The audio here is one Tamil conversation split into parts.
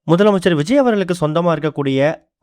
முதலமைச்சர் விஜய் அவர்களுக்கு சொந்தமா இருக்கக்கூடிய,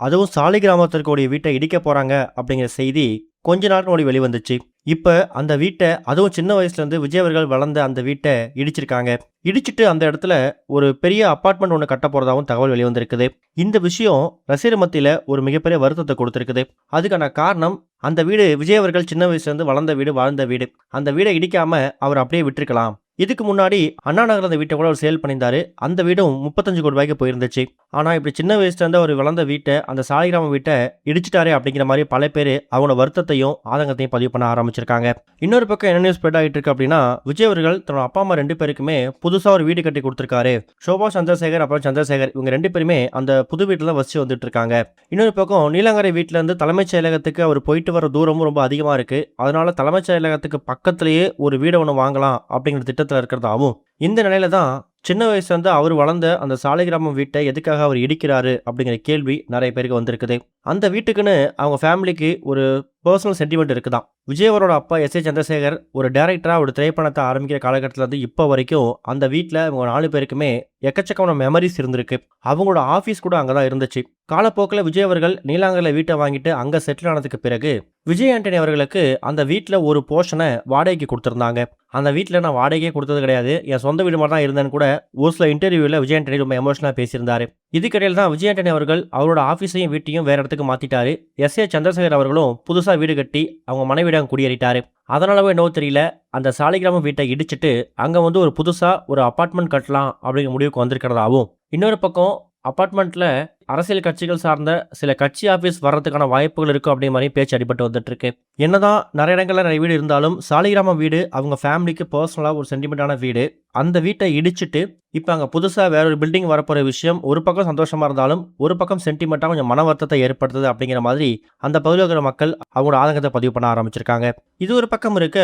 அதுவும் சாலிகிராமத்தில இருக்கக்கூடிய வீட்ட இடிக்க போறாங்க அப்படிங்கிற செய்தி கொஞ்ச நாள் முன்னாடி வெளிவந்துச்சு. இப்ப அந்த வீட்ட, அதுவும் சின்ன வயசுலேருந்து விஜய் அவர்கள் வளர்ந்த அந்த வீட்ட இடிச்சிருக்காங்க. இடிச்சிட்டு அந்த இடத்துல ஒரு பெரிய அபார்ட்மெண்ட் ஒண்ணு கட்டப் போறதாவும் தகவல் வெளிவந்திருக்குது. இந்த விஷயம் ரசிகர் மத்தியில ஒரு மிகப்பெரிய வருத்தத்த கொடுத்திருக்குது. அதுக்கான காரணம், அந்த வீடு விஜய் அவர்கள் சின்ன வயசுலேருந்து வளர்ந்த வீடு, வாழ்ந்த வீடு. அந்த வீட இடிக்காம அவர் அப்படியே விட்டுருக்கலாம். இதுக்கு முன்னாடி அண்ணா நகர்ல அந்த வீட்டை கூட அவர் சேல் பண்ணியிருந்தாரு. அந்த வீடும் 35 கோடி ரூபாய்க்கு போயிருந்துச்சு. ஆனா இப்படி சின்ன வயசுல இருந்து அவர் வளர்ந்த வீட்டை, அந்த சாலிகிராம வீட்டை இடிச்சிட்டாரே அப்படிங்கிற மாதிரி பல பேர் அவங்களோட வருத்தத்தையும் ஆதங்கத்தையும் பதிவு பண்ண ஆரம்பிச்சிருக்காங்க. இன்னொரு பக்கம் என்ன நியூஸ் ஸ்ப்ரெட் ஆகிட்டு இருக்கு அப்படின்னா, விஜய் அவர்கள் தன்னோட அப்பா அம்மா 2 பேருக்குமே புதுசா ஒரு வீடு கட்டி கொடுத்திருக்காரு. சோபா சந்திரசேகர் அப்புறம் சந்திரசேகர் இவங்க 2 பேருமே அந்த புது வீட்டில் தான் வசிச்சு வந்துட்டு இருக்காங்க. இன்னொரு பக்கம் நீலாங்கரை வீட்டில இருந்து தலைமைச் செயலகத்துக்கு அவர் போயிட்டு வர தூரமும் ரொம்ப அதிகமா இருக்கு. அதனால தலைமைச் செயலகத்துக்கு பக்கத்திலேயே ஒரு வீடை ஒன்று வாங்கலாம் அப்படிங்கிற திட்டத்தில் இருக்கிறதாவும், இந்த நிலையில தான் சின்ன வயசுல இருந்து அவர் வளர்ந்த அந்த சாலிகிராமம் வீட்டை எதுக்காக அவர் இடிக்கிறாரு அப்படிங்கிற கேள்வி நிறைய பேருக்கு வந்திருக்குது. அந்த வீட்டுக்குன்னு அவங்க ஃபேமிலிக்கு ஒரு பர்சனல் சென்டிமெண்ட் இருக்குதான். விஜய் அவரோட அப்பா எஸ் ஏ சந்திரசேகர் ஒரு டைரக்டரா ஒரு திரைப்படத்தை ஆரம்பிக்கிற காலகட்டத்தில் இருந்து இப்போ வரைக்கும் அந்த வீட்டில் அவங்க 4 பேருக்குமே எக்கச்சக்கமான மெமரிஸ் இருந்திருக்கு. அவங்களோட ஆஃபீஸ் கூட அங்கே தான் இருந்துச்சு. காலப்போக்கில் விஜய் அவர்கள் நீலாங்கரில் வீட்டை வாங்கிட்டு அங்கே செட்டில் ஆனதுக்கு பிறகு விஜய் ஆண்டனி அவர்களுக்கு அந்த வீட்டில் ஒரு போர்ஷனை வாடகைக்கு கொடுத்துருந்தாங்க. அந்த வீட்டில் நான் வாடகையே கொடுத்தது கிடையாது, என் சொந்த வீடு மாதிரி தான் இருந்தேன்னு கூட ஒரு சில இன்டர்வியூவில் விஜய் ஆண்டனி ரொம்ப எமோஷனலாக பேசியிருந்தாரு. இதுக்கிடையில் தான் விஜய் ஆண்டனி அவர்கள் அவரோட ஆஃபீஸையும் வீட்டையும் வேற இடத்துக்கு மாற்றிட்டாரு. எஸ் ஏ சந்திரசேகர் அவர்களும் புதுசாக வீடு கட்டி அவங்க மனைவியிடம் குடியேறிட்டாரு. அதனாலவே என்னவோ தெரியல, அந்த சாலிகிராமம் வீட்டை இடிச்சிட்டு அங்கே ஒரு புதுசாக ஒரு அப்பார்ட்மெண்ட் கட்டலாம் அப்படிங்கிற முடிவுக்கு வந்திருக்கிறதாவும், இன்னொரு பக்கம் அப்பார்ட்மெண்ட்டில் அரசியல் கட்சிகள் சார்ந்த சில கட்சி ஆஃபீஸ் வர்றதுக்கான வாய்ப்புகள் இருக்கும் அப்படிங்கிற மாதிரி பேச்சு அடிபட்டு வந்துட்டு இருக்கு. என்னதான் நிறைய இடங்களில் நிறைய வீடு இருந்தாலும் சாலிகிராம வீடு அவங்க ஃபேமிலிக்கு பர்சனலாக ஒரு சென்டிமெண்டான வீடு. அந்த வீட்டை இடிச்சிட்டு இப்போ அங்கே புதுசாக வேற ஒரு பில்டிங் வரப்போகிற விஷயம் ஒரு பக்கம் சந்தோஷமாக இருந்தாலும் ஒரு பக்கம் சென்டிமெண்ட்டாக கொஞ்சம் மன வருத்தத்தை ஏற்படுத்துது அப்படிங்கிற மாதிரி அந்த பகுதியில் இருக்கிற மக்கள் அவங்களோட ஆதங்கத்தை பதிவு பண்ண ஆரம்பிச்சிருக்காங்க. இது ஒரு பக்கம் இருக்க,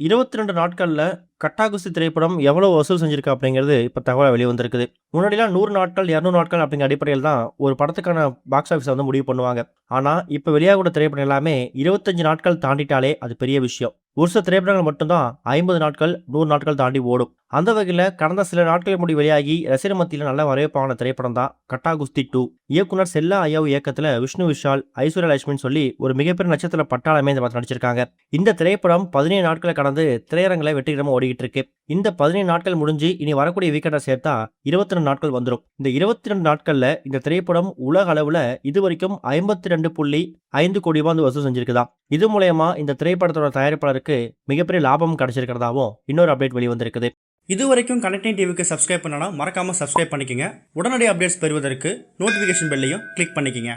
22 நாட்களில் கட்டாகுஸ்தி திரைப்படம் எவ்வளோ வசூல் செஞ்சிருக்கு அப்படிங்கிறது இப்போ தகவல் வெளிவந்திருக்குது. முன்னாடிலாம் 100 நாட்கள் 200 நாட்கள் அப்படிங்கிற அடிப்படையில் தான் ஒரு படத்துக்கான பாக்ஸ் ஆஃபீஸை முடிவு பண்ணுவாங்க. ஆனால் இப்போ வெளியாகக்கூடிய திரைப்படம் எல்லாமே 25 நாட்கள் தாண்டிட்டாலே அது பெரிய விஷயம். ஒரு சில திரைப்படங்கள் மட்டும்தான் 50 நாட்கள் 100 நாட்கள் தாண்டி ஓடும். அந்த வகையில் கடந்த சில நாட்கள் முடி வெளியாகி ரசிகர் மத்தியில் நல்ல வரவேற்பான திரைப்படம் தான் கட்டாகுஸ்தி 2. இயக்குனர் செல்லா ஐயாவு இயக்கத்தில் விஷ்ணு விஷால், ஐஸ்வர்யா லட்சுமின்னு சொல்லி ஒரு மிகப்பெரிய நட்சத்திர பட்டாளமே இந்த படத்தில் நடிச்சிருக்காங்க. இந்த திரைப்படம் 17 நாட்களை கடந்து திரையரங்களை வெற்றிகரமாக ஓடிக்கிட்டு இருக்கு. இந்த 17 நாட்கள் முடிஞ்சு இனி வரக்கூடிய வீக்கெண்டை சேர்த்தா 22 நாட்கள் வந்துடும். இந்த 22 நாட்களில் இந்த திரைப்படம் உலக அளவில் இதுவரைக்கும் 52.5 கோடி ரூபாய் வசூல் செஞ்சிருக்குதான். இது மூலயமா இந்த திரைப்படத்தோட தயாரிப்பாளருக்கு மிகப்பெரிய லாபம் கிடைச்சிருக்கிறதாவும் இன்னொரு அப்டேட் வெளிவந்திருக்குது. இது வரைக்கும் கனெக்டிங் டிவிக்கு சப்ஸ்கிரைப் பண்ணனா மறக்காம சப்ஸ்கிரைப் பண்ணிக்கங்க. உடனடி அப்டேட்ஸ் பெறுவதற்கு நோட்டிஃபிகேஷன் பெல்லையும் கிளிக் பண்ணிக்கங்க.